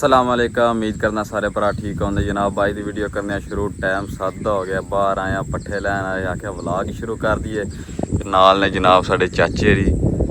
अस्सलामुअलैकुम। उम्मीद करना सारे भरा ठीक होंगे जनाब। अज की वीडियो करने शुरू। टाइम 7 हो गया, बाहर आया पट्ठे लैन आए, आख्या व्लॉग शुरू कर दिए। नाल ने जनाब साढ़े चाचे री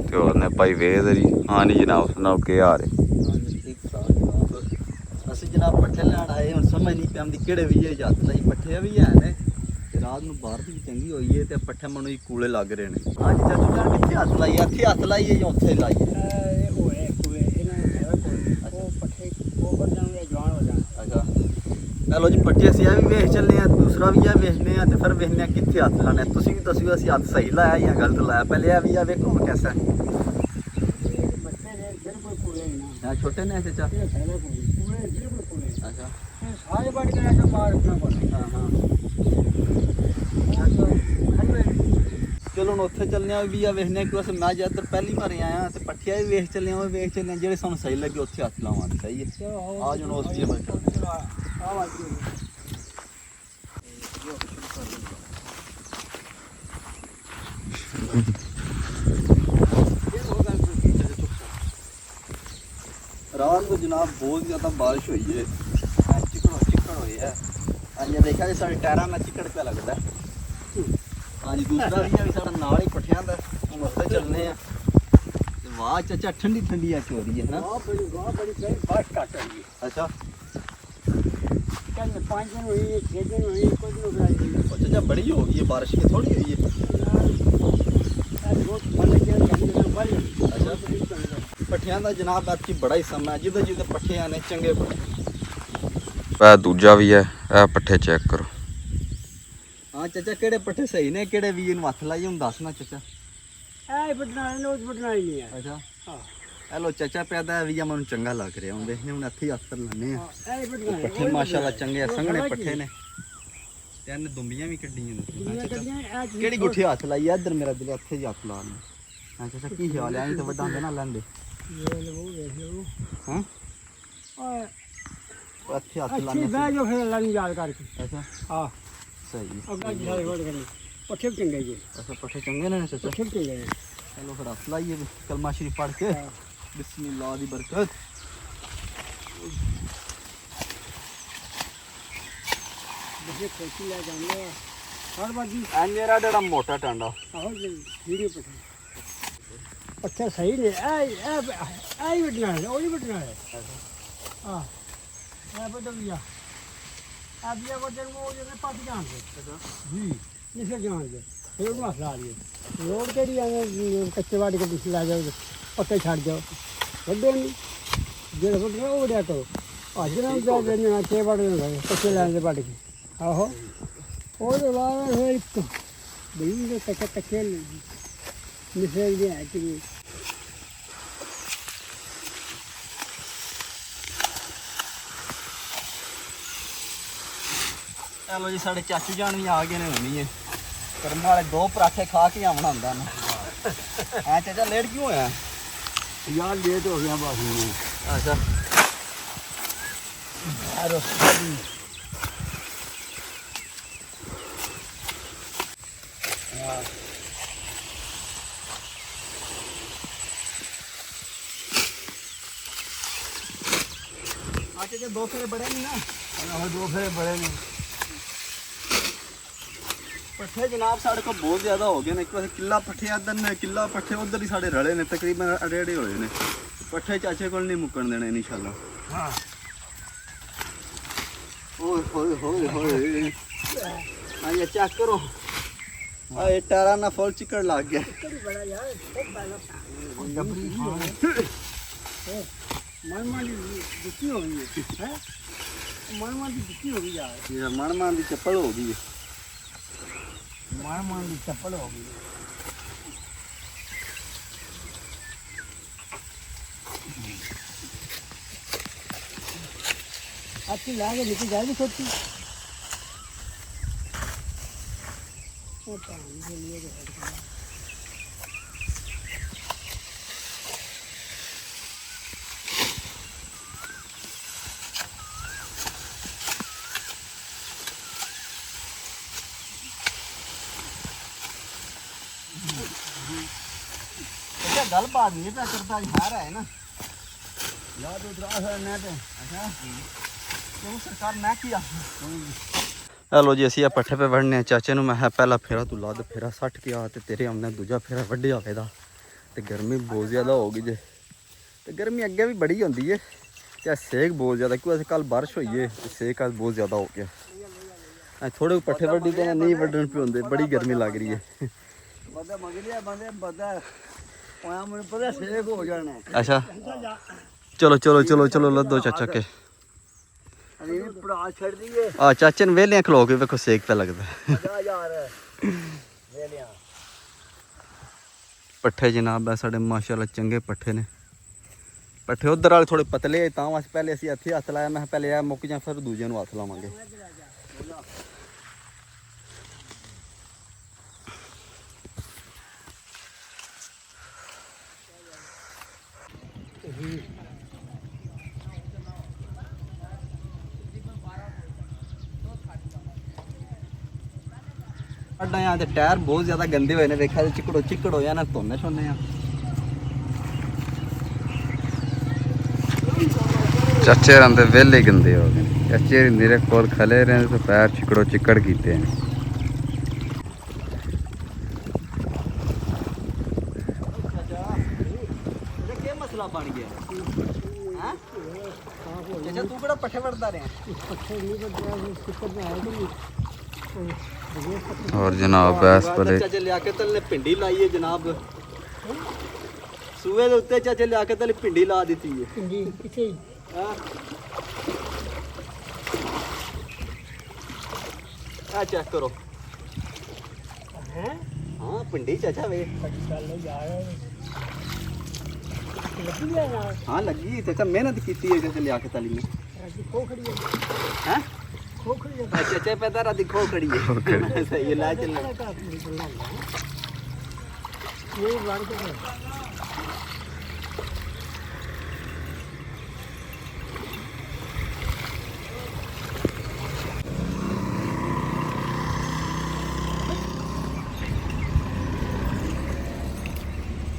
ते होर ने भाई वेद री। हाँ जी जनाब, सुनाओ केह् हाल है? ਅਸੀਂ जनाब पट्ठे लैन आए। ਹੁਣ समझ नहीं पैंदी ਕਿਹੜੇ ਵੀ ਇਹ ਹੱਥ ਲਈ ਪੱਠੇ ਵੀ ਹੈ ਨੇ ਤੇ ਰਾਤ ਨੂੰ ਬਾਰਿਸ਼ ਵੀ ਚੰਗੀ ਹੋਈ ਹੈ ਤੇ ਪੱਠੇ ਮੈਨੂੰ ਹੀ ਕੂਲੇ ਲੱਗ ਰਹੇ ਨੇ। ਹਾਂ ਜੀ ਚਾਚੂ ਜਾਨ ਕਿੱਥੇ ਹੱਥ ਲਾਈ? ਇੱਥੇ ਹੱਥ ਲਾਈਏ ਜਾਂ ਉੱਥੇ ਲਾਈਏ? चलो जी पट्टी असी भी वेख चलने दूसरा भी है वेखने तो फिर वेखने कितने हथ लाने। तुम भी दसो असी हथ सही लाया या गलत लाया? पहले भी है वेखो कैसा छोटे ने चाचा। अच्छा चलो हम उत्थे चलने भी है वेखने क्योंकि मैं ज्यादातर पहली बार आया तो पट्ठिया भी वेख चलने वेख चलने जो सानू सही लगे उत्थे हथ लावा। सही है आज हम उस भी रात को जनाब बहुत ज़्यादा बारिश हुई है, चिकड़ हुई है। हाँ जी देखा जी साढ़े टायरों में चिकड़ पे लगता है। हाँ जी दूसरा भी है साढ़ा नाल ही पट्ठियां दा हम उत्थे चलने हैं। वाह चाचा ठंडी ठंडी अच हो रही है ना? अच्छा चाचा बड़ी हो गई है बारिश की थोड़ी हुई है? पट्ठियां दा जनाब आपकी बड़ा ही समय जिधर जिधर पट्ठे आने चंगे वह दूजा भी है, वह पट्ठे चेक करो। हाँ चाचा केड़े पट्ठे सही ने केड़े भी इन हथ लाइए हम दसना चाचा। अच्छा हेलो चाचा पैदा भी मैं चंगा लग रहा हूँ देखने हम इत्थे हथ लाने पट्ठे माशाल्लाह चंगे संघने पट्ठे ने तेन दुंबियां भी कड्डियां ने। केड़ी गुठी हथ लाई इधर मेरा दिल इत्थे जी हथ ला। हाँ चाचा की ख्याल है तो वड्डा होंदा ना लैंदे? हां इत्थे हथ लाने बैठ जाओ फिर लानी याद करके। अच्छा हां सही पट्ठे चंगे जी। अच्छा पट्ठे चंगे ने चाचा? पट्ठे चंगे चलो फिर हथ लाइए कलमा शरीफ पढ़ के बिस्मिल्लाह दी बरकत। मेरा डा मोटा टांडा पट्ठे सही ने बटना है वो बटना है। हाँ भैया अबिया बटन वो पास जान दे जी निकल जान दे फिर मसला आ रही रोड के लिए कच्चे वाड़ी के पीछे ला जाओ पक्के छड़ जाओ वड्डे नहीं जो बटना वो दिया करो अज ना छे बड़े कच्चे लैंदे बट के आहो और फिर बड़ी कच्चे कच्चे निकल गया कि चलो जी साढ़े चाचू जान भी आ गए ने होनी है कर्म वाले दो पराठे खा के आना होंदा ना। हाँ चाचा लेट क्यों होया? यार लेट हो गया बस। अच्छा चाचा दो फेरे बड़े नहीं ना? दो फेरे बड़े नहीं पट्ठे जनाब साढ़े को बहुत ज़्यादा हो गए ने। किला पट्ठे इधर ने किला पट्ठे उधर ही साढ़े रले ने तकरीबन अड़े अड़े होए ने। पट्ठे चाचे को नहीं मुकन देने इंशाल्लाह। हाँ ओए होए होए होए हाँ ये चेक करो ये टारा ना फुल चिकड़ लग गया। मन दुखी हो गई है मन दुखी हो गई यार। ये मन की चप्पल हो गई है। मन की चप्पल हो गई। अच्छी लागे लेकिन जाएगी सोचती गल बात नहीं है करता है ना याद उतरा है नेट ਅੱਛਾ ਉਹ ਸਰਕਾਰ ਮੈਂ ਕੀ ਆ ਹੈਲੋ ਜੀ ਅਸੀਂ ਆ ਪੱਠੇ ਪੇ ਵੜਨੇ ਆ ਚਾਚੇ ਨੂੰ ਮੈਂ ਕਿਹਾ ਪਹਿਲਾ ਫੇਰਾ ਤੂੰ ਲੱਦ ਫੇਰਾ 60 ਕੇ ਆ ਤੇ ਤੇਰੇ ਆਉਂਦੇ ਦੂਜਾ ਫੇਰਾ ਵੱਢਿਆ ਹੋਵੇਦਾ ਤੇ ਗਰਮੀ ਬਹੁਤ ਜ਼ਿਆਦਾ ਹੋ ਗਈ ਜੇ ਤੇ ਗਰਮੀ ਅੱਗੇ ਵੀ ਬੜੀ ਹੁੰਦੀ ਏ ਤੇ ਸੇਕ ਬਹੁਤ ਜ਼ਿਆਦਾ ਕਿਉਂ ਅਸੀਂ ਕੱਲ ਬਾਰਿਸ਼ ਹੋਈ ਏ ਤੇ ਸੇਕ ਅੱਜ ਬਹੁਤ ਜ਼ਿਆਦਾ ਹੋ ਗਿਆ ਥੋੜੇ ਪੱਠੇ ਵੱਢੀ ਤੇ ਨਹੀਂ ਵੱਢਣ ਪਿਉਂਦੇ ਬੜੀ ਗਰਮੀ ਲੱਗ ਰਹੀ ਏ ਬੰਦਾ ਮੰਗ ਲਿਆ ਬੰਦੇ ਬੰਦਾ ਆਇਆ ਮੈਨੂੰ ਪਤਾ ਸੇਕ ਹੋ ਜਾਣਾ ਅੱਛਾ ਚਲੋ ਚਲੋ ਚਲੋ ਚਲੋ ਲੱਦੋ ਚਾਚਾ ਕੇ ਅਰੇ ਪੜਾ ਛੱਡ ਦਈਏ ਆ ਚਾਚੇ ਨੂੰ ਵੇਲਿਆਂ ਖਲੋ ਕੇ ਵੇਖੋ ਸੇਕ ਪੈ ਲੱਗਦਾ ਜਾ ਯਾਰ ਵੇਲਿਆ ਪੱਠੇ ਜਨਾਬ ਆ ਸਾਡੇ ਮਾਸ਼ਾਅੱਲਾ ਚੰਗੇ ਪੱਠੇ ਨੇ ਪੱਠੇ ਉਧਰ ਵਾਲੇ ਥੋੜੇ ਪਤਲੇ ਤਾਂ ਵਾਸ ਪਹਿਲੇ ਅਸੀਂ ਇੱਥੇ ਹੱਥ ਲਾਇਆ ਮੈਂ ਕਿਹਾ ਪਹਿਲੇ ਆ ਮੁੱਕ ਜਾਂ ਫਿਰ ਦੂਜੇ ਨੂੰ ਹੱਥ ਲਾਵਾਂਗੇ ਅੱਡਾ ਆ ਤੇ ਟਾਇਰ ਬਹੁਤ ਜ਼ਿਆਦਾ ਗੰਦੇ ਹੋਏ ਨੇ ਵੇਖਿਆ ਚਿੱਕੜ ਹੋਇਆ ਨਾ ਧੋਨੇ ਛੋਨੇ ਆ ਚਾਚੇ ਰੰਦੇ ਵੇਲੇ ਗੰਦੇ ਹੋ ਗਏ ਚਾਚੇ ਮੇਰੇ ਕੋਲ ਖਲੇ ਰਹੇ ਤੇ ਪੈਰ ਚਿੱਕੜ ਕੀਤੇ ਨੇ ਕੀ ਮਸਲਾ ਬਣ ਗਿਆ ਹਾਂ ਚਾਚਾ ਤੂੰ ਕਿਹੜਾ ਪੱਠੇ ਵੜਦਾ ਰਿਹਾ ਪੱਠੇ ਨਹੀਂ ਵੱਢਿਆ ਸਿੱਕਰ ਨਾ ਆਇਆ ਕਿ और जनाब बैस पले चाचे लिया के तल ने भिंडी लाई है जनाब सूए दे उत्ते चाचे लिया के तल भिंडी ला दी है भिंडी किथे हां आ चेक करो हैं हां भिंडी चाचा वे चल यार लगी है यार हां लगी चाचा मेहनत की है चाचा लिया के तली में राजी खो खड़ी है हैं खोखड़ी है चाचा पैदा राती खो खड़ी है सही ला चल ये बार को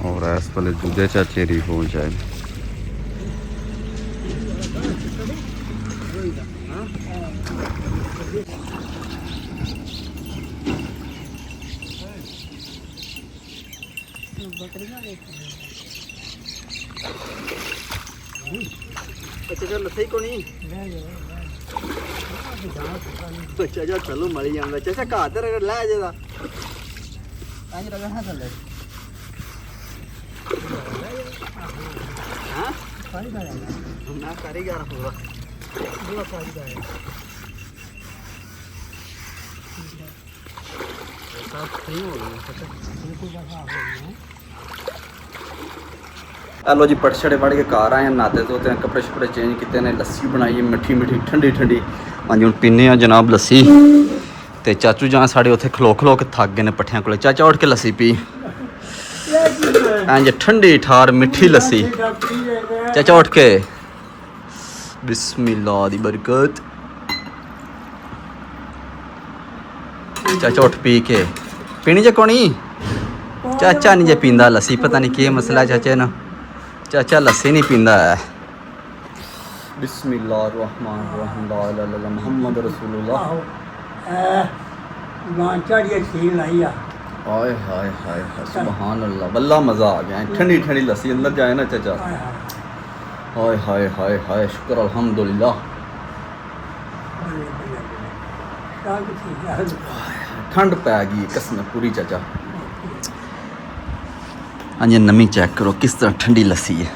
और ऐस पले दूजे चाचे री हो जाए चाचा लथई को नहीं चाचा चलो मरी जांदा चाचा घाह ते रगड़ लै जेदा आज रगड़ना चले हां कारीगर है ना कारीगर पूरा बड़ा कारीगर है सब सही हो गया चाचा बिल्कुल जगह हो गई है हेलो जी पट छड़े पड़ के घर आए नहाते धोते हैं कपड़े शपड़े चेंज किए ने लस्सी बनाई मिठी मिठी ठंडी ठंडी हाँ जी हूँ पीने जनाब लस्सी तो चाचू जहाँ साढ़े उत्थे खलो के थक गए ने पट्ठियां को चाचा उठ के लस्सी पी हाँ जी ठंडी ठार मिठी लस्सी चाचा उठ के बिस्मिल्लाह दी बरकत चाचा उठ पी के पीनी जे कोनी चाचा नहीं जे पींदा लस्सी पता नहीं के मसला चाचे ना चाचा लस्सी नहीं पींदा है बिस्मिल्लाहिर्रहमानिर्रहीम ला इलाहा इल्लल्लाह मुहम्मद रसूलुल्लाह ईमान चढ़िए सीन लाई आ हाय हाय हाय सुभान अल्लाह बल्ला मज़ा आ गया ठंडी ठंडी लस्सी अंदर जाए ना चाचा हाय हाय हाय हाय शुक्र अल्हम्दुलिल्लाह ठंड पै गई कसम पूरी चाचा हाँ जी नमी चेक करो किस तरह ठंडी लस्सी है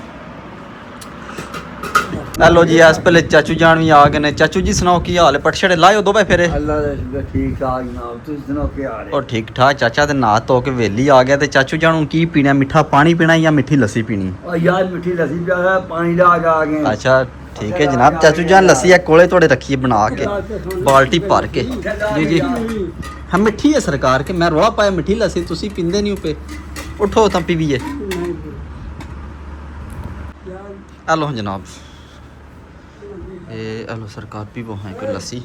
हेलो जी इस पहले चाचू जान भी आ गए ने चाचू जी सुनाओ की हाल है पट छड़े लाओ दो भाई फेरे अल्लाह दा शुक्र ठीक ठाक जनाब तुम सुनाओ क्या हाल है और ठीक ठाक चाचा ते नहा धो के वेली आ गया ते चाचू जान की पीना मिठा पानी पीना या मिठी लस्सी पीनी और यार मिठी लस्सी पिया है पानी ला के आ गए अच्छा ठीक है जनाब चाचू जान लस्सी है कोले थोड़े रखिए बना के बाल्टी भर के जी जी हम मिठी है सरकार के मैं रोला पाया मिठी लस्सी तुसी पींदे नहीं पे उठो तां पीवीए हेलो जनाब ये हेलो सरकार पीवो हैं कोई लस्सी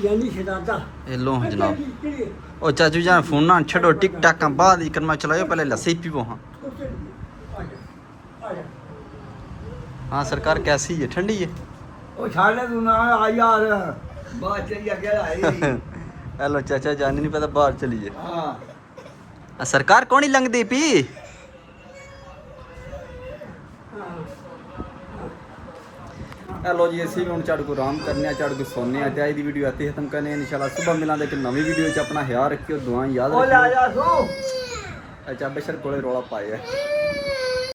यानी शहजादा ये लो हैं जनाब ओ चाचू जान फोन ना छड़ो टिक टाक बाद करना चलाओ पहले लस्सी पीवो हाँ हाँ सरकार कैसी है? ठंडी है? ਉਹ ਛਾਲੇ ਤੂੰ ਨਾ ਆ ਯਾਰ ਬਾਅਦ ਚ ਹੀ ਅੱਗੇ ਆਈ हेलो चाचा जाने नहीं पता बाहर चलिए। ਹਾਂ सरकार कौन ही लंघदी पी? हेलो जी ਅਸੀਂ ਵੀ ਹੁਣ ਝਾੜੂ ਕੋ ਆਰਾਮ ਕਰਨੇ ਆ ਝਾੜੂ ਕੋ ਸੋਨੇ ਆ ਤੇ ਅੱਜ ਦੀ ਵੀਡੀਓ ਇੱਥੇ ਖਤਮ ਕਰਨੇ ਆ ਇਨਸ਼ਾਅੱਲਾ ਸਵੇਰ ਮਿਲਾਂਗੇ ਇੱਕ ਨਵੀਂ ਵੀਡੀਓ 'ਚ ਆਪਣਾ ਖਿਆਲ ਰੱਖਿਓ ਦੁਆ ਯਾਦ ਉਹ ਲੈ ਰੱਖਿਓ ਜਾ ਸੂ ਅੱਛਾ ਬਸ਼ਰ ਕੋਲੇ ਰੋਲਾ ਪਾਇਆ